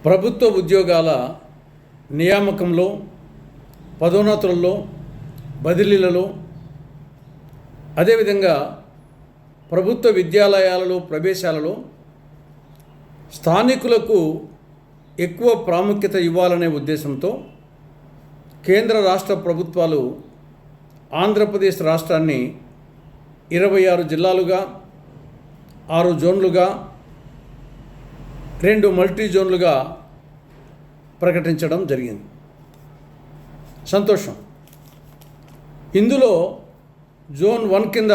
ప్రభుత్వ ఉద్యోగాల నియామకంలో, పదోన్నతులలో, బదిలీలలో, అదేవిధంగా ప్రభుత్వ విద్యాలయాలలో ప్రవేశాలలో స్థానికులకు ఎక్కువ ప్రాముఖ్యత ఇవ్వాలనే ఉద్దేశంతో కేంద్ర రాష్ట్ర ప్రభుత్వాలు ఆంధ్రప్రదేశ్ రాష్ట్రాన్ని 26 జిల్లాలుగా, 6 జోన్లుగా, 2 మల్టీ జోన్లుగా ప్రకటించడం జరిగింది. సంతోషం. ఇందులో జోన్ 1 కింద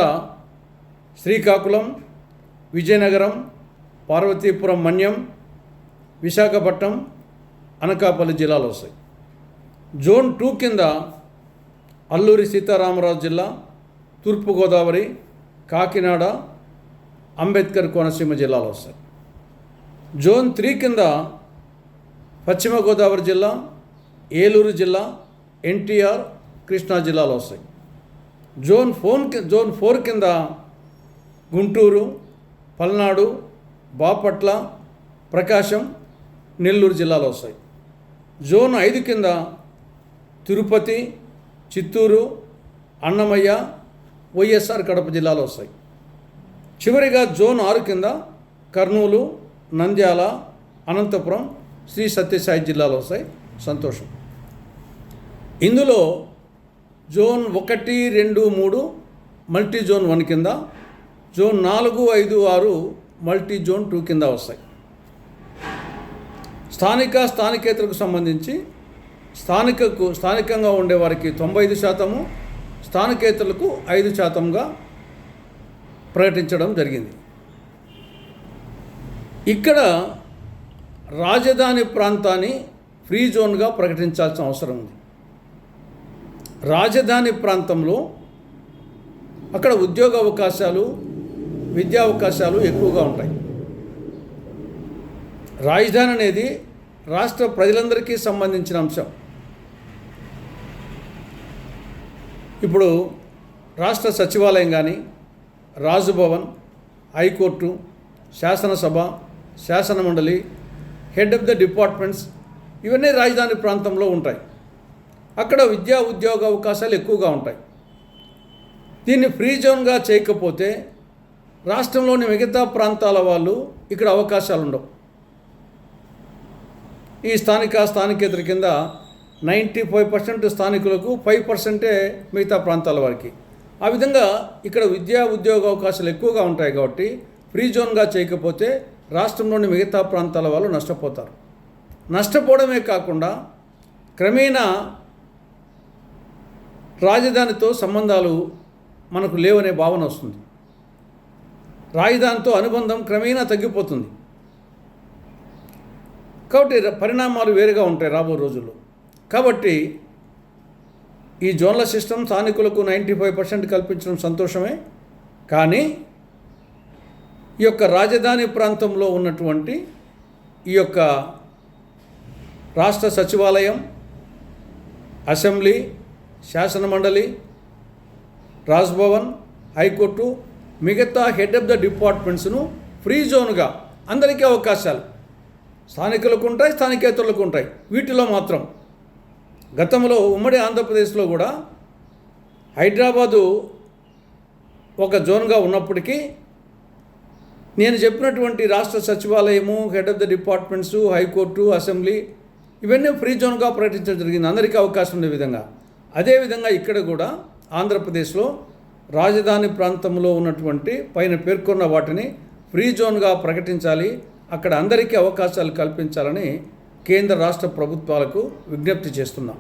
శ్రీకాకుళం, విజయనగరం, పార్వతీపురం, మన్యం, విశాఖపట్నం, అనకాపల్లి జిల్లాలు వస్తాయి. జోన్ 2 కింద అల్లూరి సీతారామరాజు జిల్లా, తూర్పుగోదావరి, కాకినాడ, అంబేద్కర్ కోనసీమ జిల్లాలు వస్తాయి. జోన్ 3 కింద పశ్చిమ గోదావరి జిల్లా, ఏలూరు జిల్లా, ఎన్టీఆర్, కృష్ణా జిల్లాలు వస్తాయి. జోన్ 4 కింద గుంటూరు, పల్నాడు, బాపట్ల, ప్రకాశం, నెల్లూరు జిల్లాలు వస్తాయి. జోన్ 5 కింద తిరుపతి, చిత్తూరు, అన్నమయ్య, వైఎస్ఆర్ కడప జిల్లాలు వస్తాయి. చివరిగా జోన్ 6 కింద కర్నూలు, నంద్యాల, అనంతపురం, శ్రీ సత్యసాయి జిల్లాలు వస్తాయి. సంతోషం. ఇందులో జోన్ 1, 2, 3 మల్టీ జోన్ 1 కింద, జోన్ 4, 5, 6 మల్టీ జోన్ 2 కింద వస్తాయి. స్థానికేతరకు సంబంధించి స్థానికంగా ఉండేవారికి 95%, స్థానికేతరులకు 5%గా ప్రకటించడం జరిగింది. ఇక్కడ రాజధాని ప్రాంతాన్ని ఫ్రీ జోన్గా ప్రకటించాల్సిన అవసరం ఉంది. రాజధాని ప్రాంతంలో అక్కడ ఉద్యోగ అవకాశాలు, విద్యా అవకాశాలు ఎక్కువగా ఉంటాయి. రాజధాని అనేది రాష్ట్ర ప్రజలందరికీ సంబంధించిన అంశం. ఇప్పుడు రాష్ట్ర సచివాలయం కానీ, రాజభవన్, హైకోర్టు, శాసనసభ, శాసనమండలి, హెడ్ ఆఫ్ ద డిపార్ట్మెంట్స్ ఇవన్నీ రాజధాని ప్రాంతంలో ఉంటాయి. అక్కడ విద్యా ఉద్యోగ అవకాశాలు ఎక్కువగా ఉంటాయి. దీన్ని ఫ్రీ జోన్గా చేయకపోతే రాష్ట్రంలోని మిగతా ప్రాంతాల వాళ్ళు ఇక్కడ అవకాశాలు ఉండవు. ఈ స్థానికేతర కింద 95% స్థానికులకు, 5% మిగతా ప్రాంతాల వారికి. ఆ విధంగా ఇక్కడ విద్యా ఉద్యోగ అవకాశాలు ఎక్కువగా ఉంటాయి కాబట్టి ఫ్రీ జోన్గా చేయకపోతే రాష్ట్రంలోని మిగతా ప్రాంతాల వాళ్ళు నష్టపోతారు. నష్టపోవడమే కాకుండా క్రమేణా రాజధానితో సంబంధాలు మనకు లేవనే భావన వస్తుంది. రాజధానితో అనుబంధం క్రమేణా తగ్గిపోతుంది. కాబట్టి పరిణామాలు వేరుగా ఉంటాయి రాబో రోజుల్లో. కాబట్టి ఈ జోన్ల సిస్టమ్ స్థానికులకు 95% కల్పించడం సంతోషమే. కానీ ఈ యొక్క రాజధాని ప్రాంతంలో ఉన్నటువంటి ఈ యొక్క రాష్ట్ర సచివాలయం, అసెంబ్లీ, శాసనమండలి, రాజ్భవన్, హైకోర్టు, మిగతా హెడ్ ఆఫ్ ద డిపార్ట్మెంట్స్ను ఫ్రీ జోన్గా అందరికీ అవకాశాలు స్థానికులకు ఉంటాయి, స్థానికేతరులకు ఉంటాయి. వీటిలో మాత్రం గతంలో ఉమ్మడి ఆంధ్రప్రదేశ్లో కూడా హైదరాబాదు ఒక జోన్గా ఉన్నప్పటికీ నేను చెప్పినటువంటి రాష్ట్ర సచివాలయము, head of the departments, high court, assembly ఇవన్నీ ఫ్రీ జోన్గా ప్రకటించడం జరిగింది, అందరికీ అవకాశం ఉండే విధంగా. అదేవిధంగా ఇక్కడ కూడా ఆంధ్రప్రదేశ్లో రాజధాని ప్రాంతంలో ఉన్నటువంటి పైన పేర్కొన్న వాటిని ఫ్రీ జోన్గా ప్రకటించాలి, అక్కడ అందరికీ అవకాశాలు కల్పించాలని కేంద్ర రాష్ట్ర ప్రభుత్వాలకు విజ్ఞప్తి చేస్తున్నాం.